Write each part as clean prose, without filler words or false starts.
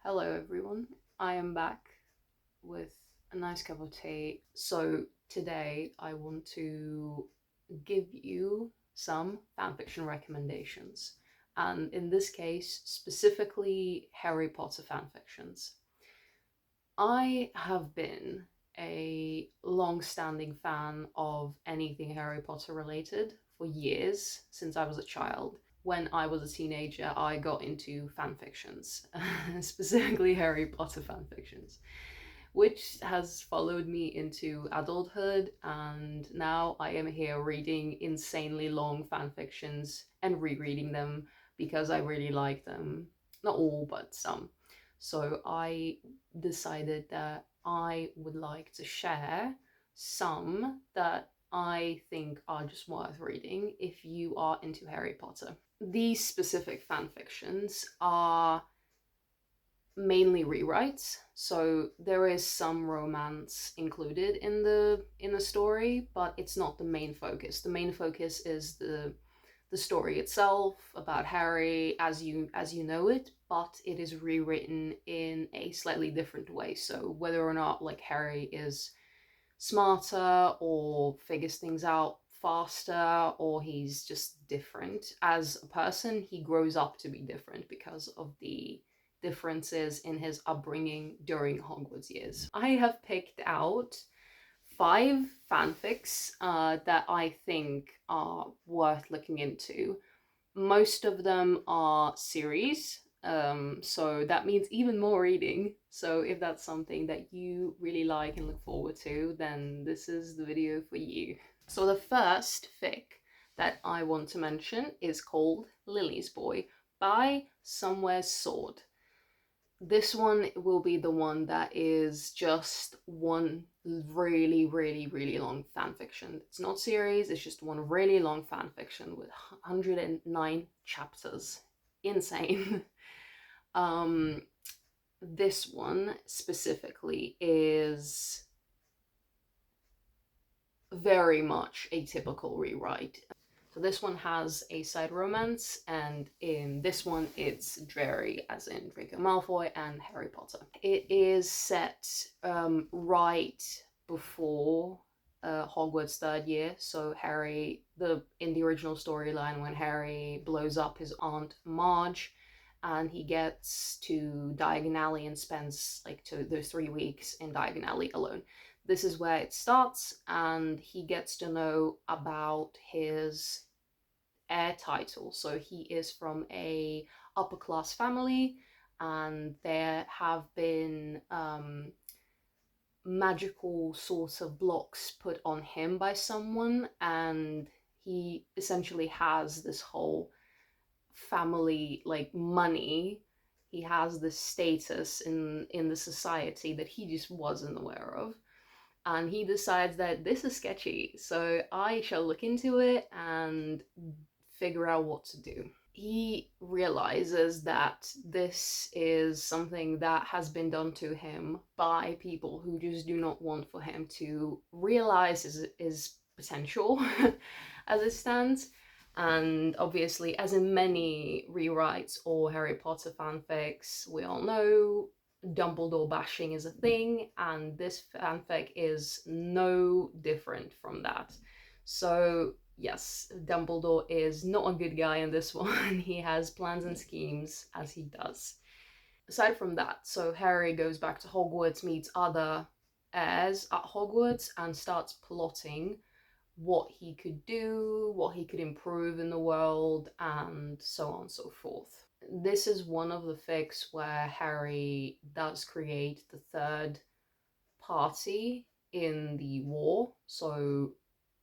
Hello everyone, I am back with a nice cup of tea. So today I want to give you some fanfiction recommendations, and in this case specifically Harry Potter fanfictions. I have been a long-standing fan of anything Harry Potter related for years, since I was a child. When I was a teenager, I got into fanfictions, specifically Harry Potter fanfictions, which has followed me into adulthood, and now I am here reading insanely long fanfictions and rereading them because I really like them. Not all, but some. So I decided that I would like to share some that I think are just worth reading if you are into Harry Potter. These specific fan fictions are mainly rewrites, so there is some romance included in the story, but it's not the main focus. The main focus is the story itself about Harry as you know it, but it is rewritten in a slightly different way. So whether or not like Harry is smarter or figures things out faster, or he's just different as a person, he grows up to be different because of the differences in his upbringing during Hogwarts years. I have picked out 5 fanfics that I think are worth looking into. Most of them are series, so that means even more reading. So if that's something that you really like and look forward to, then this is the video for you. So the first fic that I want to mention is called Lily's Boy by Somewheresword. This one will be the one that is just one really long fan fiction. It's not series, it's just one really long fan fiction with 109 chapters. Insane. This one specifically is very much a typical rewrite. So this one has a side romance, and in this one it's Drarry, as in Draco Malfoy and Harry Potter. It is set right before Hogwarts third year. So Harry, in the original storyline, when Harry blows up his aunt Marge, and he gets to Diagon Alley and spends like those 3 weeks in Diagon Alley alone. This is where it starts, and he gets to know about his heir title. So he is from a upper class family, and there have been magical sorts of blocks put on him by someone, and he essentially has this whole family like money. He has this status in the society that he just wasn't aware of, and he decides that this is sketchy, so I shall look into it and figure out what to do. He realizes that this is something that has been done to him by people who just do not want for him to realize his potential as it stands. And obviously, as in many rewrites or Harry Potter fanfics, we all know Dumbledore bashing is a thing, and this fanfic is no different from that. So yes, Dumbledore is not a good guy in this one. He has plans and schemes, as he does. Aside from that, so Harry goes back to Hogwarts, meets other heirs at Hogwarts, and starts plotting what he could do, what he could improve in the world, and so on and so forth. This is one of the fics where Harry does create the third party in the war. So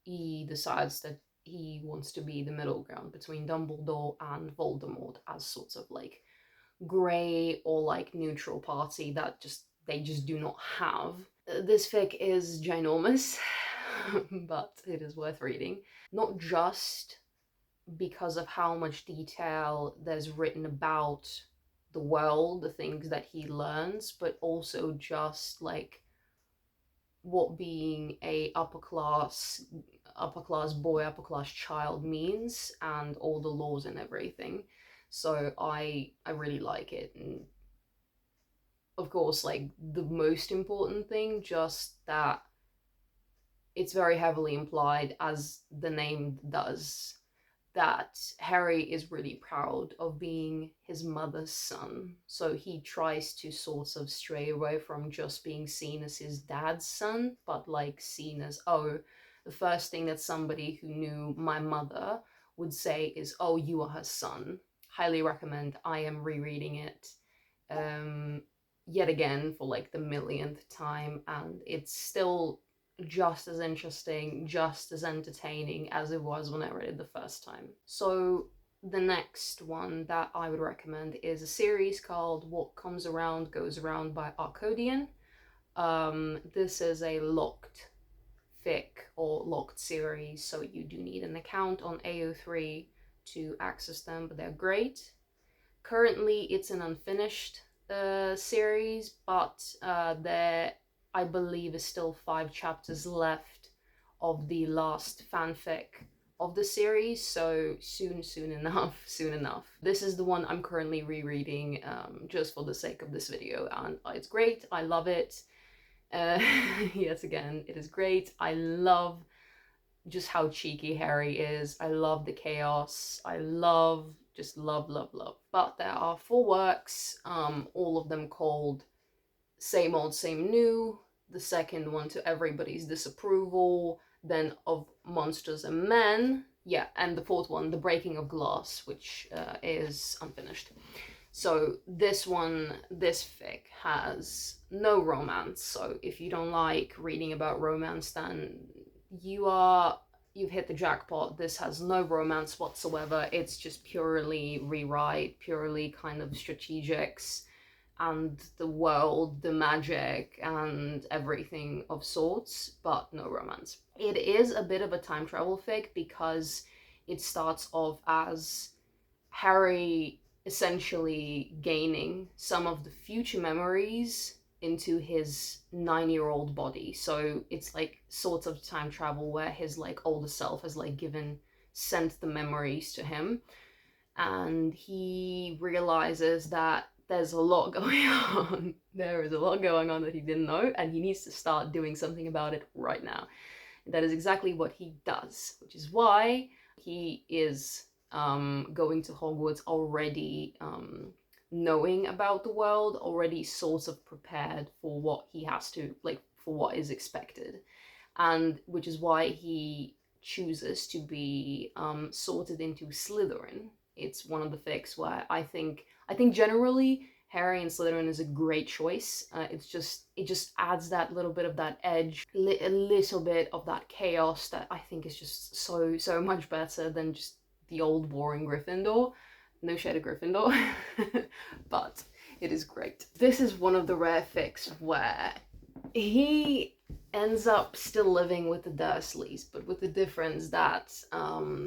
he decides that he wants to be the middle ground between Dumbledore and Voldemort as sort of like grey or like neutral party that they just do not have. This fic is ginormous, but it is worth reading. Not just because of how much detail there's written about the world, the things that he learns, but also just like what being a upper class boy, upper class child means, and all the laws and everything. So I really like it, and of course, like the most important thing, just that it's very heavily implied, as the name does, that Harry is really proud of being his mother's son. So he tries to sort of stray away from just being seen as his dad's son, but like seen as, oh, the first thing that somebody who knew my mother would say is, oh, you are her son. Highly recommend. I am rereading it yet again for like the millionth time, and it's still just as interesting, just as entertaining as it was when I read it the first time. So the next one that I would recommend is a series called What Comes Around Goes Around by Arkodian. This is a locked fic or locked series, so you do need an account on AO3 to access them, but they're great. Currently, it's an unfinished series, but there, I believe, is still 5 chapters left of the last fanfic of the series, so soon enough, soon enough. This is the one I'm currently rereading just for the sake of this video, and it's great. I love it. Yet again, it is great. I love just how cheeky Harry is. I love the chaos. I love, just love, love, love. But there are 4 works, all of them called Same Old, Same New. The second one, To Everybody's Disapproval. Then Of Monsters and Men. Yeah, and the 4th one, The Breaking of Glass, which is unfinished. So this one, this fic has no romance. So if you don't like reading about romance, then you've hit the jackpot. This has no romance whatsoever. It's just purely rewrite, purely kind of strategics, and the world, the magic, and everything of sorts, but no romance. It is a bit of a time travel fic because it starts off as Harry essentially gaining some of the future memories into his 9-year-old body. So it's like sort of time travel where his like older self has like sent the memories to him, and he realizes that there's a lot going on. There is a lot going on that he didn't know, and he needs to start doing something about it right now. And that is exactly what he does, which is why he is going to Hogwarts already knowing about the world, already sort of prepared for what he has to, like, for what is expected. And which is why he chooses to be sorted into Slytherin. It's one of the fics where I think generally Harry and Slytherin is a great choice. It just adds that little bit of that edge, a little bit of that chaos that I think is just so much better than just the old boring Gryffindor. No shade of Gryffindor, but it is great. This is one of the rare fics where he ends up still living with the Dursleys, but with the difference that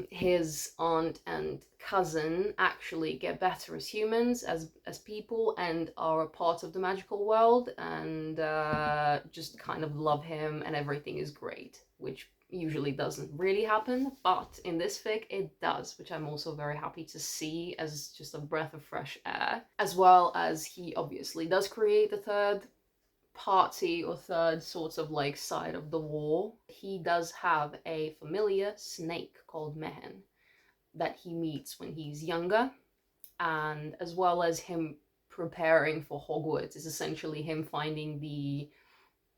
his aunt and cousin actually get better as humans, as people, and are a part of the magical world, and just kind of love him, and everything is great, which usually doesn't really happen, but in this fic it does, which I'm also very happy to see as just a breath of fresh air. As well as he obviously does create the third party or third sort of like side of the war. He does have a familiar snake called Mehen that he meets when he's younger, and as well as him preparing for Hogwarts is essentially him finding the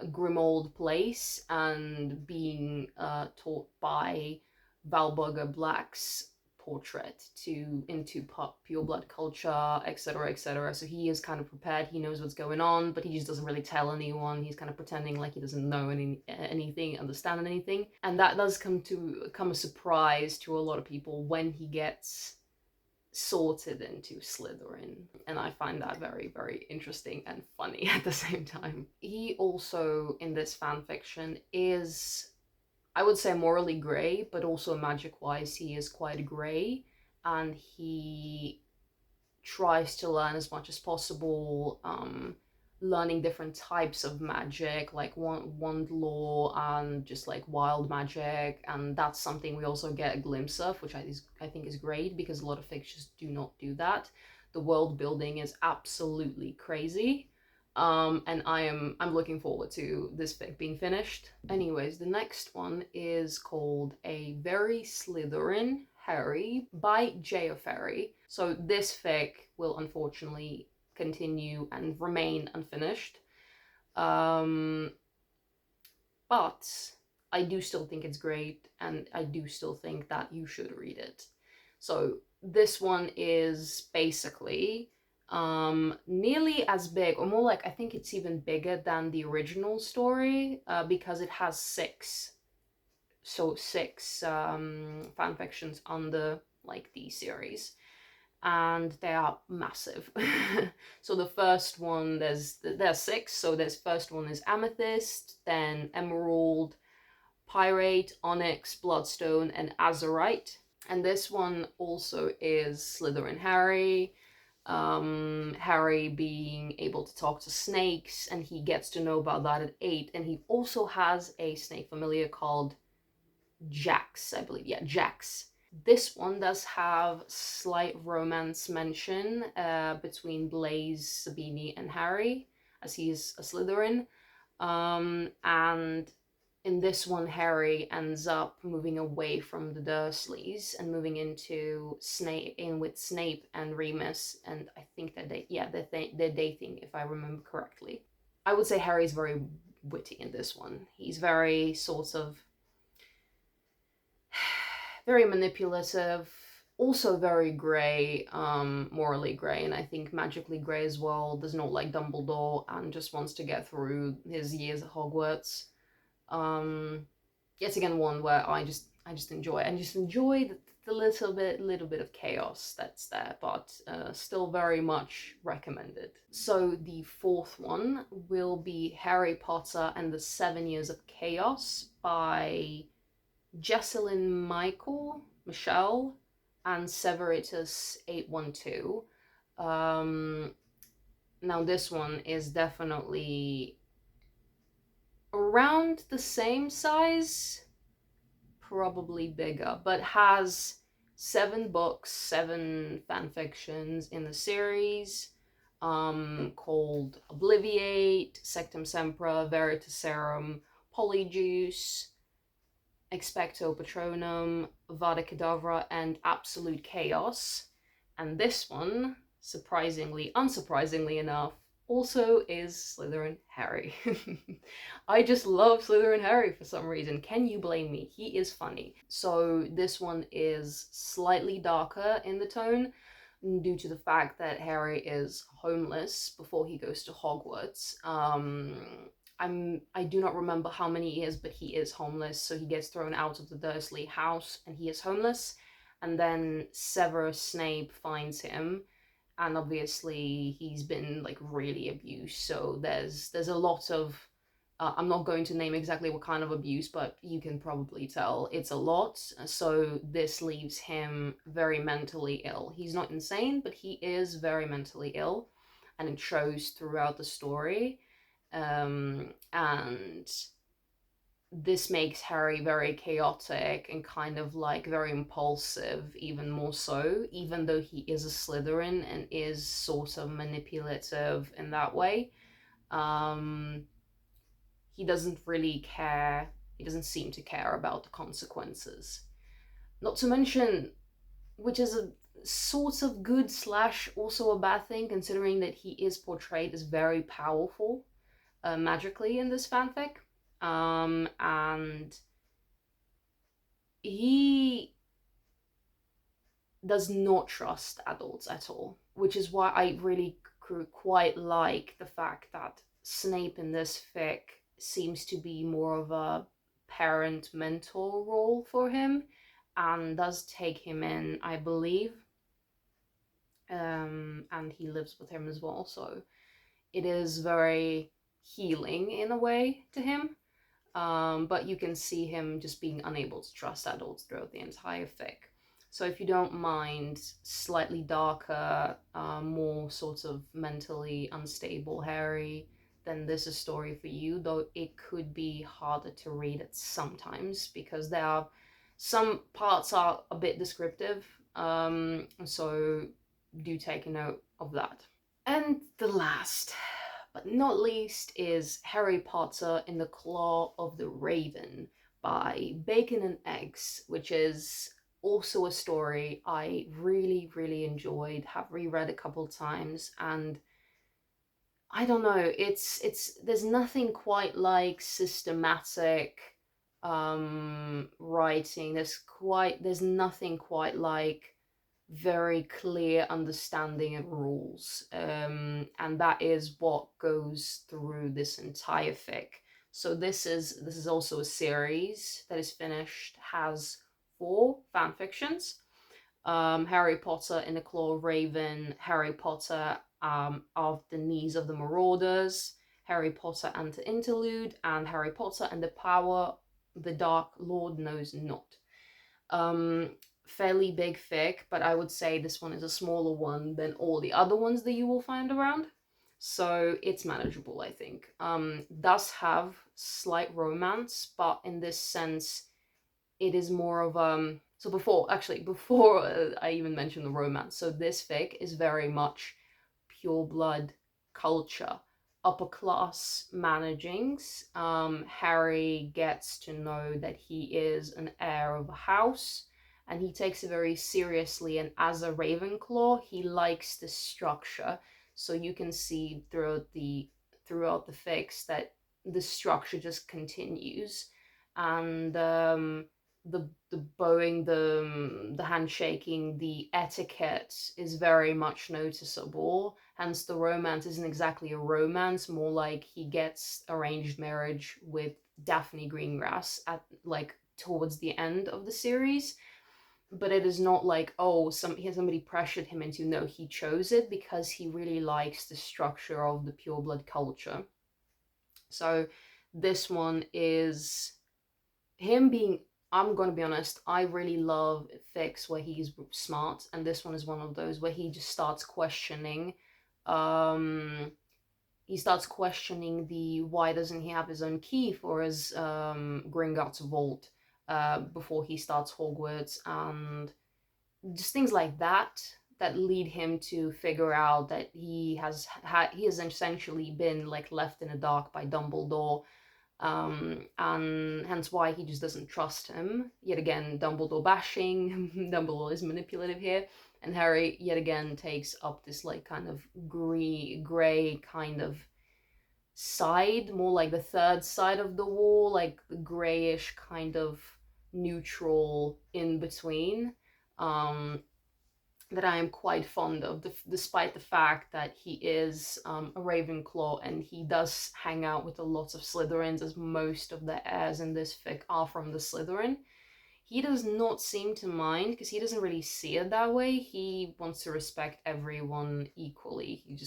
Grimold place and being taught by Valburga Black's portrait into pure blood culture, etc, etc. So he is kind of prepared, he knows what's going on, but he just doesn't really tell anyone. He's kind of pretending like he doesn't know anything, understand anything, and that does come a surprise to a lot of people when he gets sorted into Slytherin, and I find that very, very interesting and funny at the same time. He also, in this fanfiction, is, I would say, morally grey, but also magic-wise he is quite grey, and he tries to learn as much as possible, learning different types of magic, like wand lore and just like wild magic, and that's something we also get a glimpse of, which I think is great, because a lot of fictions do not do that. The world building is absolutely crazy, And I'm looking forward to this fic being finished. Anyways, the next one is called A Very Slytherin Harry by geoffaree. So this fic will unfortunately continue and remain unfinished. But I do still think it's great, and I do still think that you should read it. So this one is basically nearly as big, or more like, I think it's even bigger than the original story, because it has six fan fictions under like the series, and they are massive. So the first one, there's six. So there's first one is Amethyst, then Emerald, Pyrite, Onyx, Bloodstone, and Azurite. And this one also is Slytherin Harry. Harry being able to talk to snakes, and he gets to know about that at 8. And he also has a snake familiar called Jax, I believe. Yeah, Jax. This one does have slight romance mention between Blaise, Sabini, and Harry, as he is a Slytherin. And in this one, Harry ends up moving away from the Dursleys and moving into with Snape and Remus, and I think that they're dating, if I remember correctly. I would say Harry's very witty in this one. He's very sort of very manipulative, also very grey, morally grey, and I think magically grey as well. Does not like Dumbledore and just wants to get through his years at Hogwarts. Yet again, one where I just enjoy it, and just enjoy the little bit of chaos that's there, but still very much recommended. So the fourth one will be Harry Potter and the 7 Years of Chaos by JessalynMichele and Severitus812. Now this one is definitely around the same size, probably bigger, but has 7 books, 7 fanfictions in the series, called Obliviate, Sectum Sempra, Veritaserum, Polyjuice, Expecto Patronum, Vada Kedavra, and Absolute Chaos. And this one, unsurprisingly enough, also is Slytherin Harry. I just love Slytherin Harry for some reason. Can you blame me? He is funny. So this one is slightly darker in the tone due to the fact that Harry is homeless before he goes to Hogwarts. I do not remember how many years, but he is homeless. So he gets thrown out of the Dursley house and he is homeless. And then Severus Snape finds him, and obviously he's been like really abused. So there's a lot of I'm not going to name exactly what kind of abuse, but you can probably tell it's a lot. So this leaves him very mentally ill. He's not insane, but he is very mentally ill, and it shows throughout the story. And this makes Harry very chaotic and kind of like very impulsive, even more so, even though he is a Slytherin and is sort of manipulative in that way. He doesn't really care. He doesn't seem to care about the consequences. Not to mention, which is a sort of good slash also a bad thing, considering that he is portrayed as very powerful magically in this fanfic. And he does not trust adults at all, which is why I really quite like the fact that Snape in this fic seems to be more of a parent mentor role for him, and does take him in, I believe. And he lives with him as well, so it is very healing in a way to him. But you can see him just being unable to trust adults throughout the entire fic. So if you don't mind slightly darker, more sort of mentally unstable Harry, then this is a story for you, though it could be harder to read at sometimes because there are some parts are a bit descriptive, so do take a note of that. And the last but not least is Harry Potter in the Claw of the Raven by Bacon and Eggs, which is also a story I really, really enjoyed, have reread a couple times, and I don't know, it's there's nothing quite like systematic writing. There's nothing quite like very clear understanding of rules. And that is what goes through this entire fic. So this is also a series that is finished, has 4 fanfictions. Harry Potter in the Claw of Raven, Harry Potter of the Knees of the Marauders, Harry Potter and the Interlude, and Harry Potter and the Power the Dark Lord Knows Not. Fairly big fic, but I would say this one is a smaller one than all the other ones that you will find around. So it's manageable, I think. Does have slight romance, but in this sense, it is more of so before I even mention the romance, so this fic is very much pure blood culture, upper class managings. Harry gets to know that he is an heir of a house, and he takes it very seriously, and as a Ravenclaw he likes the structure. So you can see throughout the fics that the structure just continues, and the bowing, the handshaking, the etiquette is very much noticeable. Hence, the romance isn't exactly a romance, more like he gets arranged marriage with Daphne Greengrass at like towards the end of the series. But it is not like, oh, somebody pressured him into. No, he chose it because he really likes the structure of the pure blood culture. So this one is him being, I'm gonna be honest, I really love fics where he's smart, and this one is one of those where he just starts questioning um he starts questioning the why doesn't he have his own key for his Gringotts vault before he starts Hogwarts, and just things like that lead him to figure out that he has essentially been like left in the dark by Dumbledore, and hence why he just doesn't trust him. Yet again, Dumbledore bashing. Dumbledore is manipulative here, and Harry yet again takes up this like kind of gray kind of side, more like the third side of the wall, like the grayish kind of neutral in between. That I am quite fond of, despite the fact that he is a Ravenclaw and he does hang out with a lot of Slytherins, as most of the heirs in this fic are from the Slytherin. He does not seem to mind because he doesn't really see it that way. He wants to respect everyone equally. He's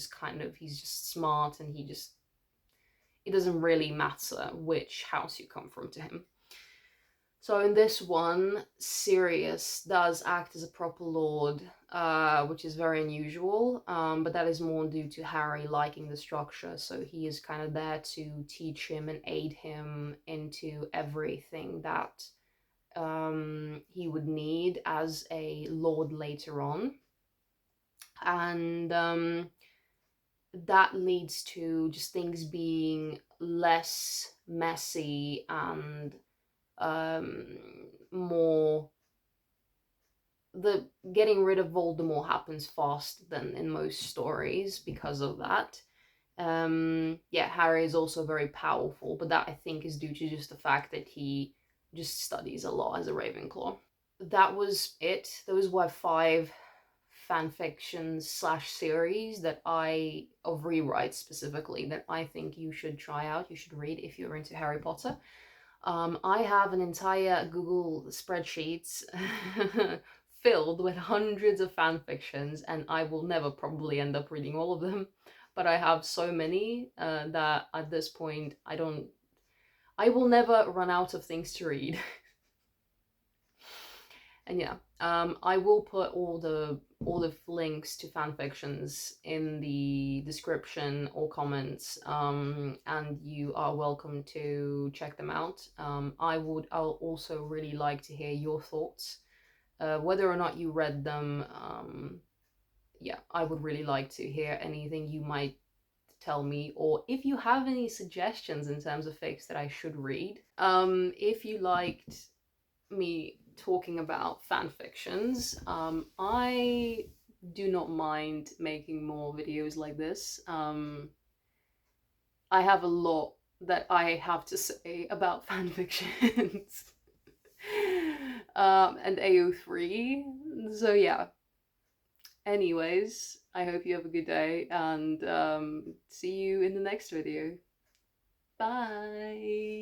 just smart, and it doesn't really matter which house you come from to him. So in this one, Sirius does act as a proper lord, which is very unusual, but that is more due to Harry liking the structure, so he is kind of there to teach him and aid him into everything that he would need as a lord later on. And that leads to just things being less messy and more, the getting rid of Voldemort happens fast than in most stories because of that. Yeah, Harry is also very powerful, but that I think is due to just the fact that he just studies a lot as a Ravenclaw. That was it. Those were 5 fanfictions slash series that of rewrites specifically, that I think you should try out, you should read if you're into Harry Potter. I have an entire Google spreadsheet filled with hundreds of fanfictions, and I will never probably end up reading all of them. But I have so many that at this point I will never run out of things to read. And yeah, I will put all the links to fanfictions in the description or comments, and you are welcome to check them out. I'll also really like to hear your thoughts, whether or not you read them. Yeah, I would really like to hear anything you might tell me, or if you have any suggestions in terms of fics that I should read. If you liked me talking about fanfictions, I do not mind making more videos like this. I have a lot that I have to say about fanfictions. And AO3. So yeah. Anyways, I hope you have a good day, and see you in the next video. Bye!